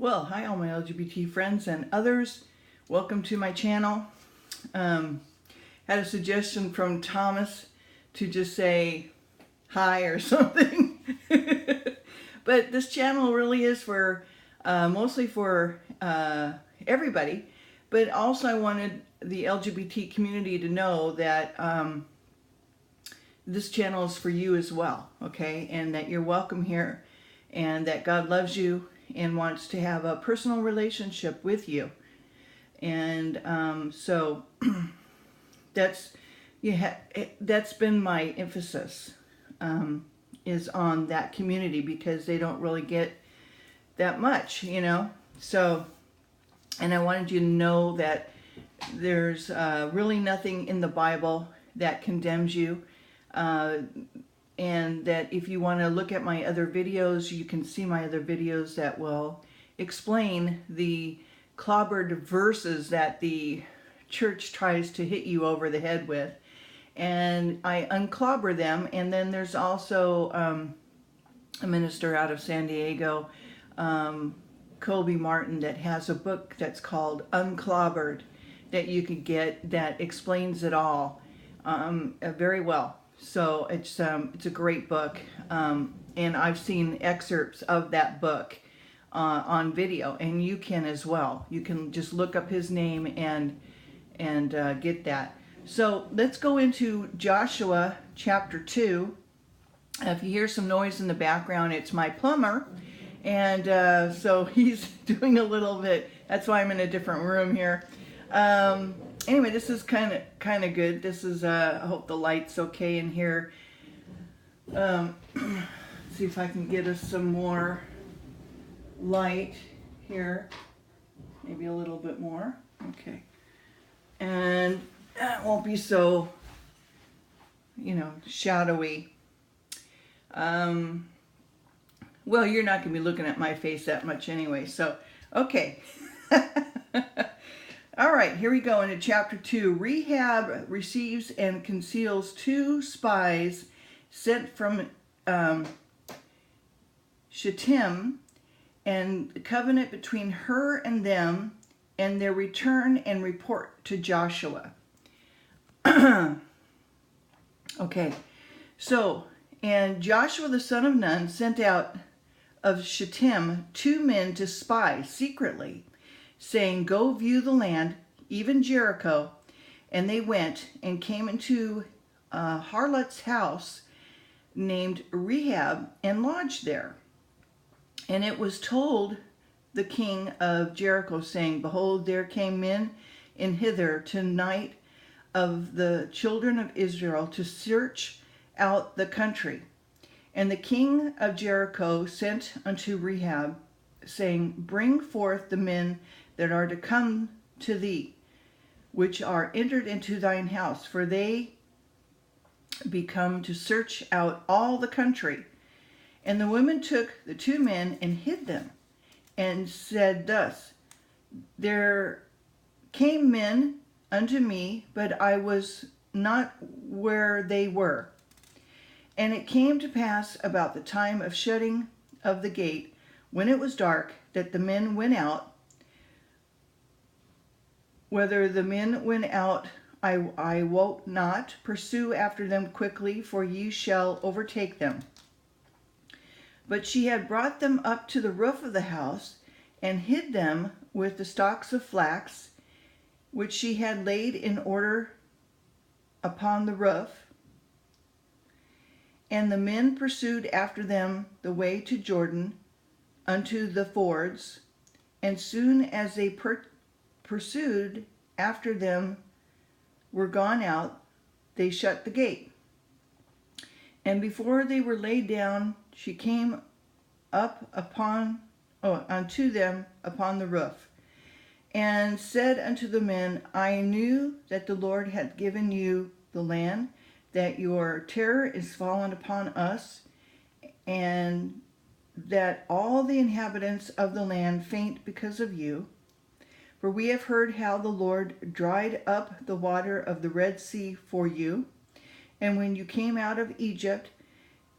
Well, hi all my LGBT friends and others. Welcome to my channel. Had a suggestion from Thomas to just say hi or something. But this channel really is for mostly for everybody. But also I wanted the LGBT community to know that this channel is for you as well, okay? And that you're welcome here and that God loves you and wants to have a personal relationship with you. And so that's been my emphasis, is on that community, because they don't really get that much, you know. So, and I wanted you to know that there's really nothing in the Bible that condemns you. And that if you want to look at my other videos, you can see my other videos that will explain the clobbered verses that the church tries to hit you over the head with. And I unclobber them. And then there's also a minister out of San Diego, Colby Martin, that has a book that's called Unclobbered that you can get that explains it all very well. So it's a great book, and I've seen excerpts of that book on video, and you can as well. You can just look up his name and get that. So let's go into Joshua chapter 2. If you hear some noise in the background, it's my plumber, and so he's doing a little bit. That's why I'm in a different room here. Anyway, this is kind of good. This is I hope the light's okay in here. See if I can get us some more light here. Maybe a little bit more. Okay. And it won't be so, shadowy. Well, you're not going to be looking at my face that much anyway. So, okay. All right, here we go into chapter 2. Rehab receives and conceals 2 spies sent from Shittim, and the covenant between her and them, and their return and report to Joshua. Okay, so, and Joshua the son of Nun sent out of Shittim 2 men to spy secretly, saying, "Go view the land, even Jericho." And they went and came into a harlot's house named Rehab and lodged there. And it was told the king of Jericho, saying, "Behold, there came men in hither tonight of the children of Israel to search out the country." And the king of Jericho sent unto Rehab, saying, "Bring forth the men that are to come to thee, which are entered into thine house, for they be come to search out all the country." And the women took the 2 men and hid them, and said thus, "There came men unto me, but I was not where they were." And it came to pass about the time of shutting of the gate, when it was dark, that the men went out. Whether the men went out, I wot not. Pursue after them quickly, for ye shall overtake them. But she had brought them up to the roof of the house, and hid them with the stalks of flax, which she had laid in order upon the roof. And the men pursued after them the way to Jordan, unto the fords, and soon as they pursued after them were gone out, they shut the gate. And before they were laid down, she came up unto them upon the roof, and said unto the men, "I knew that the Lord hath given you the land, that your terror is fallen upon us, and that all the inhabitants of the land faint because of you. For we have heard how the Lord dried up the water of the Red Sea for you, and when you came out of Egypt,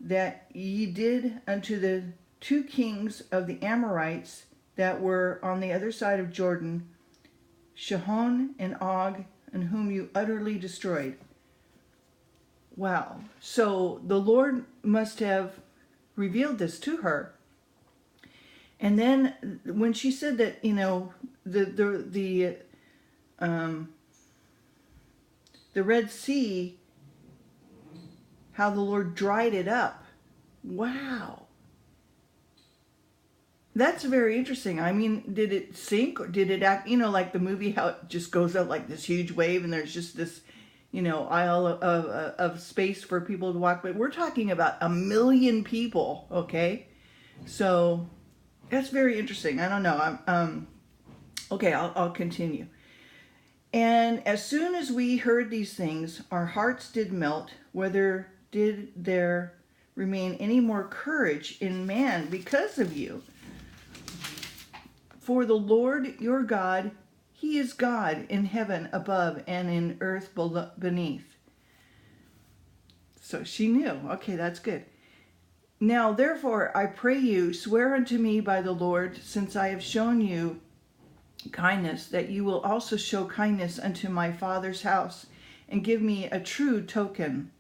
that ye did unto the 2 kings of the Amorites that were on the other side of Jordan, Shihon and Og, and whom you utterly destroyed. Wow. So the Lord must have revealed this to her. And then when she said that, the Red Sea, how the Lord dried it up. Wow. That's very interesting. I mean, did it sink or did it act, like the movie, how it just goes up like this huge wave and there's just this, aisle of space for people to walk. But we're talking about 1 million people, okay? So that's very interesting. I don't know. Okay, I'll continue. And as soon as we heard these things, our hearts did melt, whether did there remain any more courage in man because of you. For the Lord your God, he is God in heaven above and in earth beneath. So she knew. Okay, that's good. Now, therefore, I pray you, swear unto me by the Lord, since I have shown you kindness, that you will also show kindness unto my father's house, and give me a true token,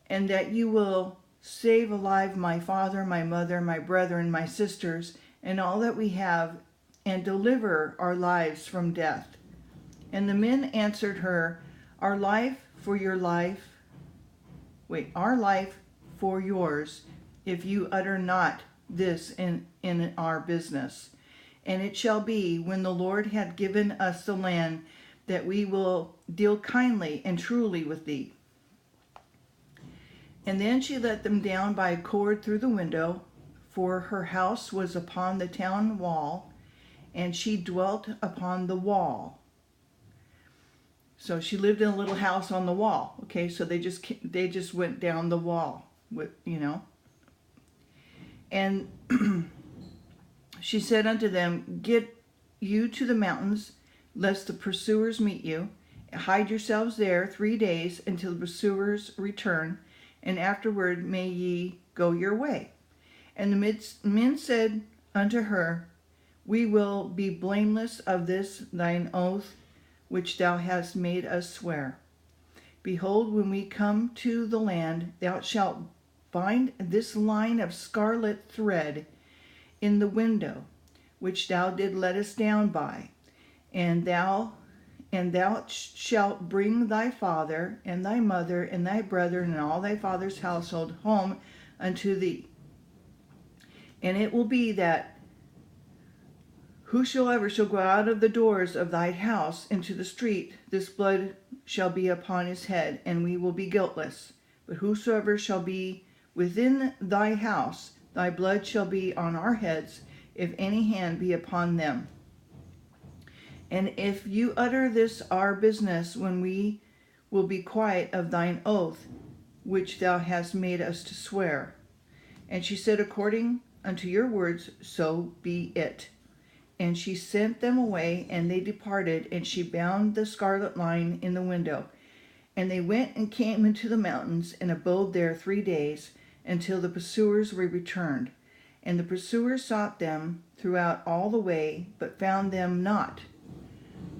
and that you will save alive my father, my mother, my brethren, my sisters, and all that we have, and deliver our lives from death. And the men answered her, our life for yours, if you utter not this in our business. And it shall be, when the Lord hath given us the land, that we will deal kindly and truly with thee. And then she let them down by a cord through the window, for her house was upon the town wall, and she dwelt upon the wall. So she lived in a little house on the wall. Okay, so they just went down the wall, And she said unto them, get you to the mountains, lest the pursuers meet you. Hide yourselves there 3 days until the pursuers return, and afterward may ye go your way. And the men said unto her, we will be blameless of this thine oath, which thou hast made us swear. Behold, when we come to the land, thou shalt bind this line of scarlet thread in the window, which thou did let us down by, and thou shalt bring thy father and thy mother and thy brethren and all thy father's household home unto thee. And it will be that whosoever shall go out of the doors of thy house into the street, this blood shall be upon his head, and we will be guiltless. But whosoever shall be within thy house, thy blood shall be on our heads, if any hand be upon them. And if you utter this our business, when we will be quiet of thine oath, which thou hast made us to swear. And she said, according unto your words, so be it. And she sent them away, and they departed, and she bound the scarlet line in the window. And they went and came into the mountains, and abode there 3 days, until the pursuers were returned. And the pursuers sought them throughout all the way, but found them not.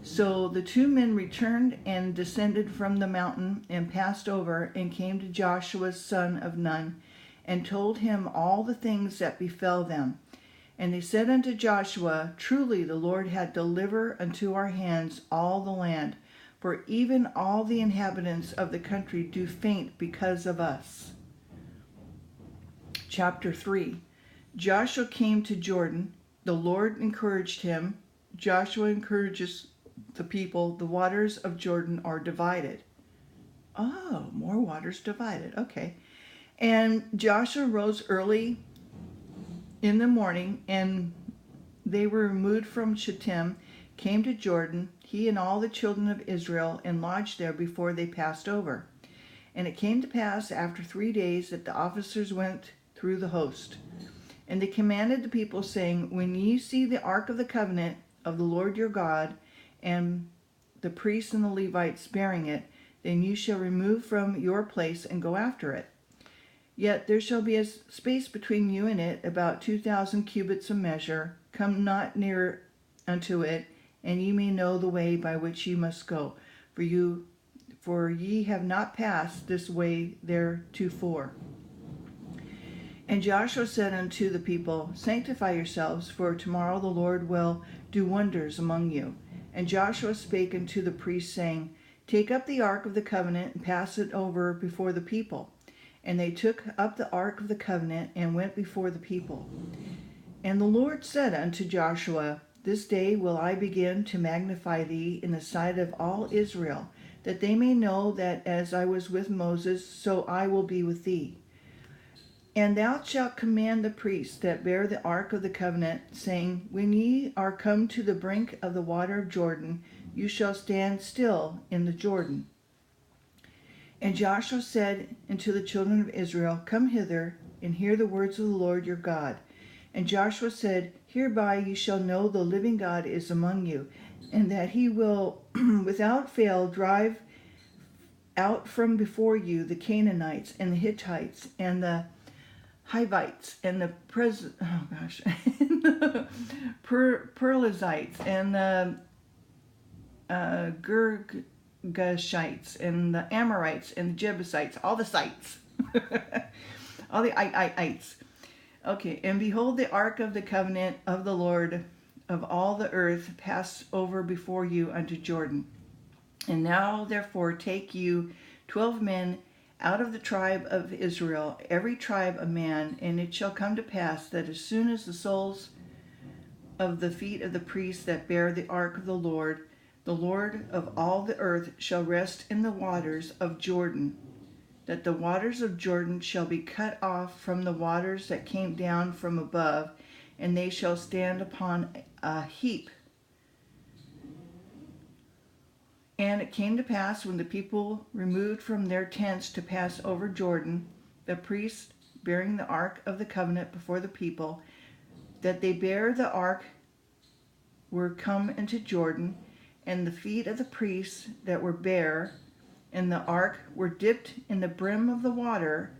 So the 2 men returned and descended from the mountain, and passed over, and came to Joshua son of Nun, and told him all the things that befell them. And they said unto Joshua, truly the Lord hath delivered unto our hands all the land, for even all the inhabitants of the country do faint because of us. Chapter 3. Joshua came to Jordan. The Lord encouraged him. Joshua encourages the people. The waters of Jordan are divided. Oh, more waters divided. Okay. And Joshua rose early in the morning, and they were removed from Shittim, came to Jordan, he and all the children of Israel, and lodged there before they passed over. And it came to pass after 3 days that the officers went through the host. And they commanded the people, saying, when ye see the ark of the covenant of the Lord your God, and the priests and the Levites bearing it, then you shall remove from your place and go after it. Yet there shall be a space between you and it, about 2,000 cubits of measure. come not near unto it, and ye may know the way by which ye must go. For ye have not passed this way theretofore. And Joshua said unto the people, Sanctify yourselves, for tomorrow the Lord will do wonders among you. And Joshua spake unto the priests, saying, Take up the ark of the covenant, and pass it over before the people. And they took up the ark of the covenant, and went before the people. And the Lord said unto Joshua, This day will I begin to magnify thee in the sight of all Israel, that they may know that as I was with Moses, so I will be with thee. And thou shalt command the priests that bear the ark of the covenant, saying, When ye are come to the brink of the water of Jordan, you shall stand still in the Jordan. And Joshua said unto the children of Israel, Come hither, and hear the words of the Lord your God. And Joshua said, Hereby ye shall know the living God is among you, and that he will without fail drive out from before you the Canaanites, and the Hittites, and the Hivites, and the Perizzites, and the Girgashites, and the Amorites, and the Jebusites, all the sites, all the ites. Okay, and behold, the ark of the covenant of the Lord of all the earth pass over before you unto Jordan. And now therefore take you 12 men out of the tribe of Israel, every tribe a man, and it shall come to pass that as soon as the soles of the feet of the priests that bear the ark of the Lord of all the earth, shall rest in the waters of Jordan, that the waters of Jordan shall be cut off from the waters that came down from above, and they shall stand upon a heap. And it came to pass, when the people removed from their tents to pass over Jordan, the priests bearing the ark of the covenant before the people, that they bear the ark were come into Jordan, and the feet of the priests that were bare, and the ark were dipped in the brim of the water,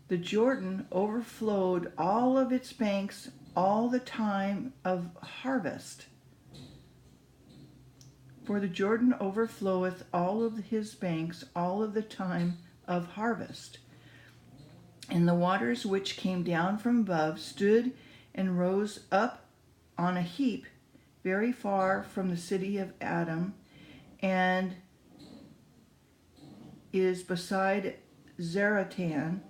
the Jordan overflowed all of its banks all the time of harvest. For the Jordan overfloweth all of his banks all of the time of harvest. And the waters which came down from above stood and rose up on a heap very far from the city of Adam, and is beside Zaratan.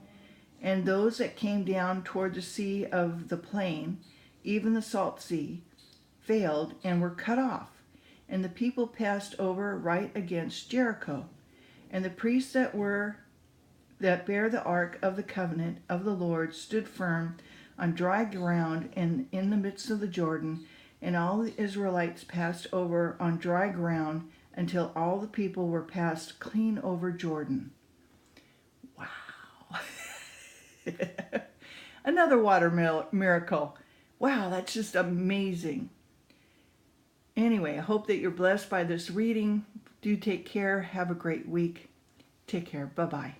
And those that came down toward the sea of the plain, even the salt sea, failed and were cut off. And the people passed over right against Jericho. And the priests that bear the ark of the covenant of the Lord stood firm on dry ground and in the midst of the Jordan, and all the Israelites passed over on dry ground until all the people were passed clean over Jordan. Wow. Another water miracle. Wow, that's just amazing. Anyway, I hope that you're blessed by this reading. Do take care. Have a great week. Take care. Bye-bye.